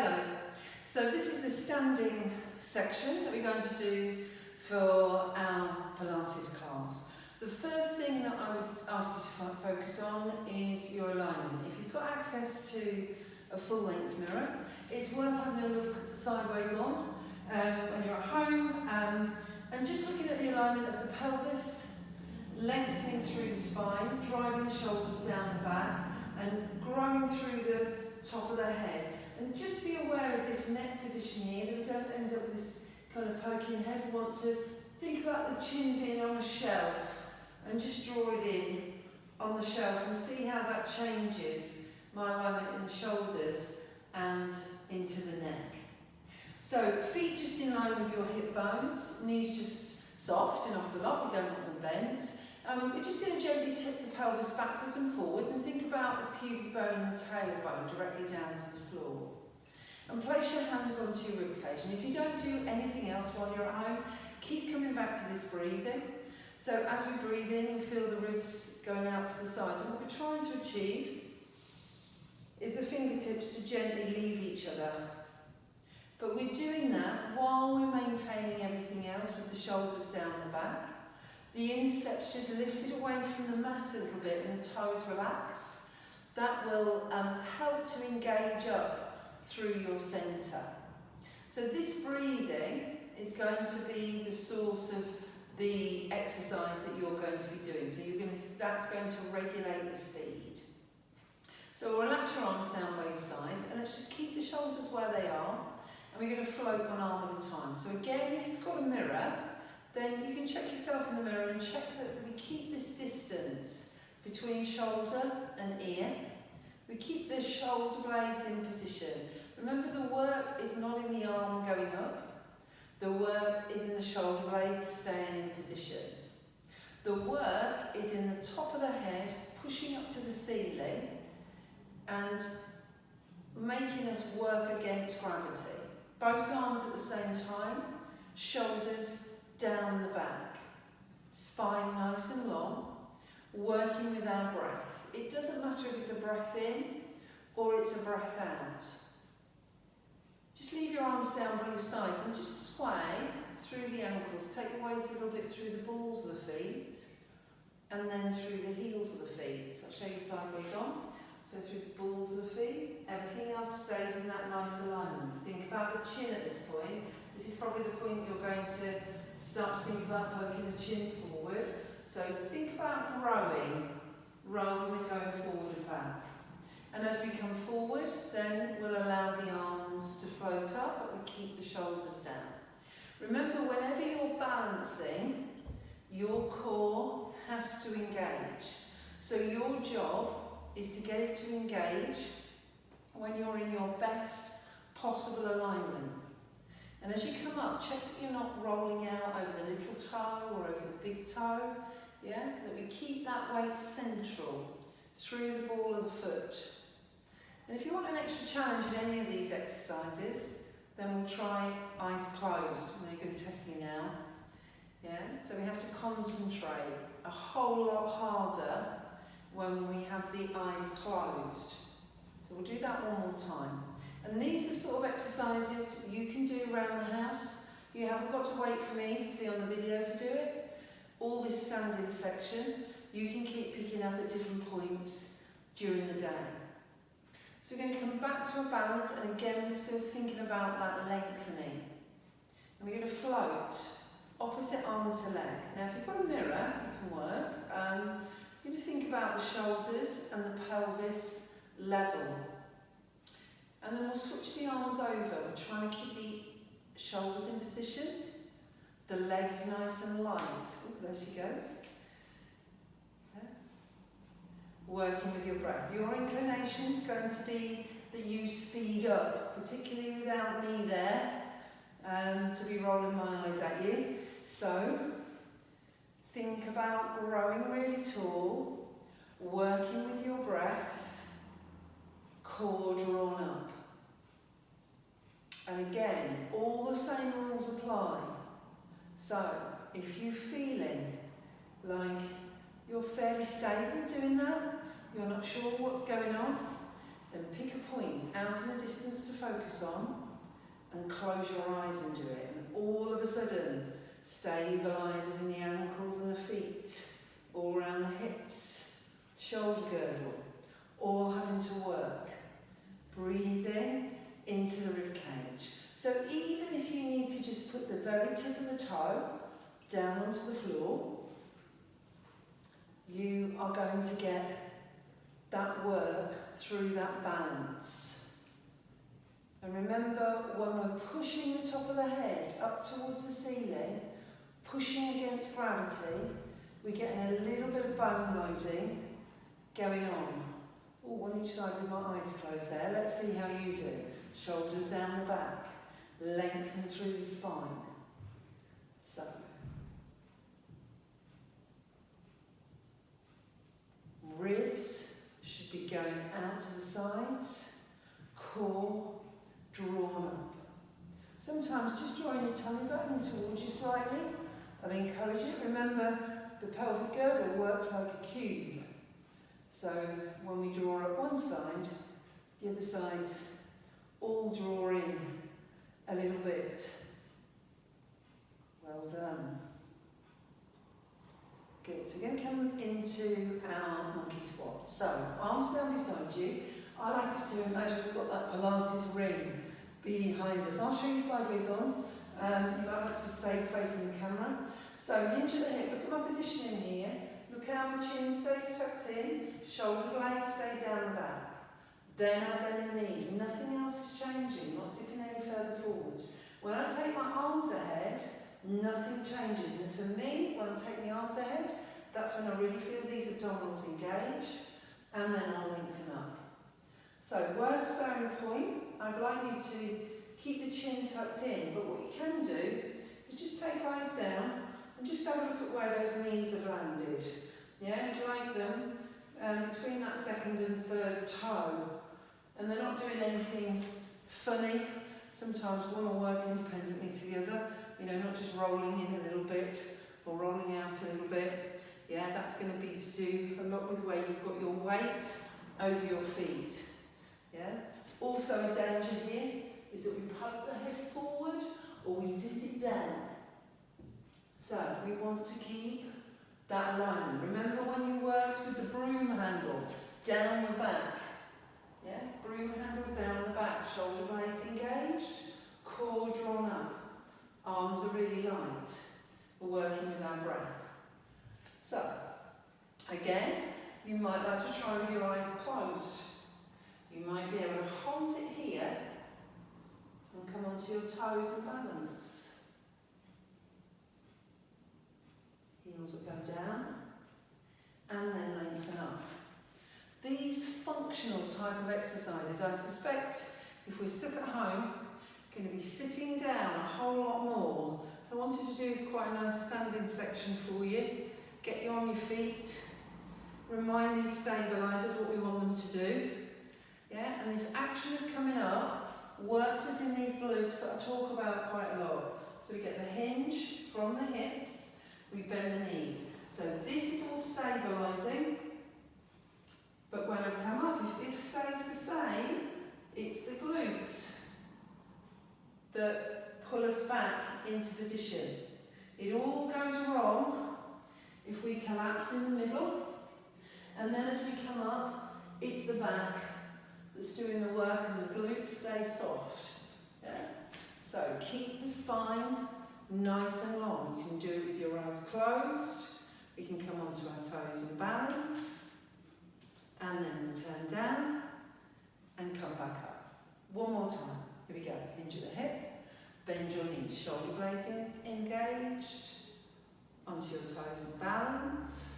Hello. So this is the standing section that we're going to do for our Pilates class. The first thing that I would ask you to focus on is your alignment. If you've got access to a full-length mirror, it's worth having a look sideways on when you're at home and just looking at the alignment of the pelvis, lengthening through the spine, driving the shoulders down the back and growing through the top of the head. And just be aware of this neck position here, that we don't end up with this kind of poking head. We want to think about the chin being on a shelf and just draw it in on the shelf and see how that changes my alignment in the shoulders and into the neck. So feet just in line with your hip bones, knees just soft and off the lot, we don't want them bent. We're just going to gently tip the pelvis backwards and forwards and think about the pubic bone and the tailbone directly down to the floor. And place your hands onto your ribcage. And if you don't do anything else while you're at home, keep coming back to this breathing. So as we breathe in, we feel the ribs going out to the sides. And what we're trying to achieve is the fingertips to gently leave each other. But we're doing that while we're maintaining everything else with the shoulders down the back. The insteps just lifted away from the mat a little bit and the toes relaxed. That will help to engage up through your centre. So this breathing is going to be the source of the exercise that you're going to be doing. So that's going to regulate the speed. So we'll relax your arms down both sides and let's just keep the shoulders where they are. And we're going to float one arm at a time. So again, if you've got a mirror, then you can check yourself in the mirror and check that we keep this distance between shoulder and ear. We keep the shoulder blades in position. Remember, the work is not in the arm going up. The work is in the shoulder blades staying in position. The work is in the top of the head, pushing up to the ceiling and making us work against gravity. Both arms at the same time, shoulders down the back, spine nice and long, working with our breath. It doesn't matter if it's a breath in or it's a breath out. Just leave your arms down both sides and just sway through the ankles. Take the weight a little bit through the balls of the feet and then through the heels of the feet. So I'll show you sideways on. So through the balls of the feet, everything else stays in that nice alignment. Think about the chin at this point. This is probably the point you're going to start to think about poking the chin forward. So think about growing rather than going forward and back. And as we come forward, then we'll allow the arms to float up, but we keep the shoulders down. Remember, whenever you're balancing, your core has to engage. So your job is to get it to engage when you're in your best possible alignment. And as you come up, check that you're not rolling out over the little toe or over the big toe, yeah? That we keep that weight central through the ball of the foot. And if you want an extra challenge in any of these exercises, then we'll try eyes closed. I know you're going to test me now. Yeah? So we have to concentrate a whole lot harder when we have the eyes closed. So we'll do that one more time. And these are the sort of exercises you can do around the house. You haven't got to wait for me to be on the video to do it. All this standing section, you can keep picking up at different points during the day. So we're going to come back to a balance, and again we're still thinking about that lengthening. And we're going to float opposite arm to leg. Now if you've got a mirror, you can work. You're going to think about the shoulders and the pelvis level. And then we'll switch the arms over. We're trying to keep the shoulders in position, the legs nice and light. Oh, there she goes. Yeah. Working with your breath. Your inclination is going to be that you speed up, particularly without me there to be rolling my eyes at you. So think about growing really tall, working with your breath, core drawn up. And again, all the same rules apply. So, if you're feeling like you're fairly stable doing that, you're not sure what's going on, Then pick a point out in the distance to focus on and close your eyes and do it. And all of a sudden, stabilises in the ankles and the feet, all around the hips, shoulder girdle, all having to work. Breathing into the rib cage. So even if you need to just put the very tip of the toe down onto the floor, you are going to get that work through that balance. And remember, when we're pushing the top of the head up towards the ceiling, pushing against gravity, we're getting a little bit of bone loading going on. Oh, one each side with my eyes closed there. Let's see how you do. Shoulders down the back, lengthen through the spine. So. Ribs should be going out to the sides, core drawn up. Sometimes just drawing your tummy back in towards you slightly. I'll encourage it. Remember, the pelvic girdle works like a cube. So when we draw up one side, the other sides all draw in a little bit. Well done. Good, so we're going to come into our monkey squat. So, arms down beside you. I like us to imagine we've got that Pilates ring behind us. I'll show you sideways on. You might like to stay facing the camera. So, hinge at the hip. Look at my position in here. Look how my chin stays tucked in. Shoulder blades stay down the back. Then I bend the knees. Nothing else is changing, not dipping any further forward. When I take my arms ahead, nothing changes. And for me, when I take the arms ahead, that's when I really feel these abdominals engage, and then I'll lengthen up. So, word sparing point, I'd like you to keep the chin tucked in, but what you can do is just take eyes down and just have a look at where those knees have landed. Yeah, drag them between that second and third toe. And they're not doing anything funny. Sometimes one will work independently to the other. You know, not just rolling in a little bit or rolling out a little bit. Yeah, that's going to be to do a lot with where you've got your weight over your feet. Yeah. Also a danger here is that we poke the head forward or we dip it down. So we want to keep that alignment. Remember when you worked with the broom handle down the back? Yeah, broom handle down the back, shoulder blades engaged, core drawn up. Arms are really light. We're working with our breath. So, again, you might like to try with your eyes closed. You might be able to hold it here and come onto your toes and balance. Heels will go down and then lengthen up. These functional type of exercises, I suspect, if we're stuck at home, going to be sitting down a whole lot more. So I wanted to do quite a nice standing section for you. Get you on your feet. Remind these stabilisers what we want them to do. Yeah, and this action of coming up works us in these glutes that I talk about quite a lot. So we get the hinge from the hips, we bend the knees. So this is all stabilising. But when I come up, if this stays the same, it's the glutes that pull us back into position. It all goes wrong if we collapse in the middle, and then as we come up, it's the back that's doing the work and the glutes stay soft. Yeah? So keep the spine nice and long. You can do it with your eyes closed. We can come onto our toes and balance, and then return down and come back up. One more time. Here we go. Hinge at the hip. Bend your knees, shoulder blades engaged, onto your toes and balance,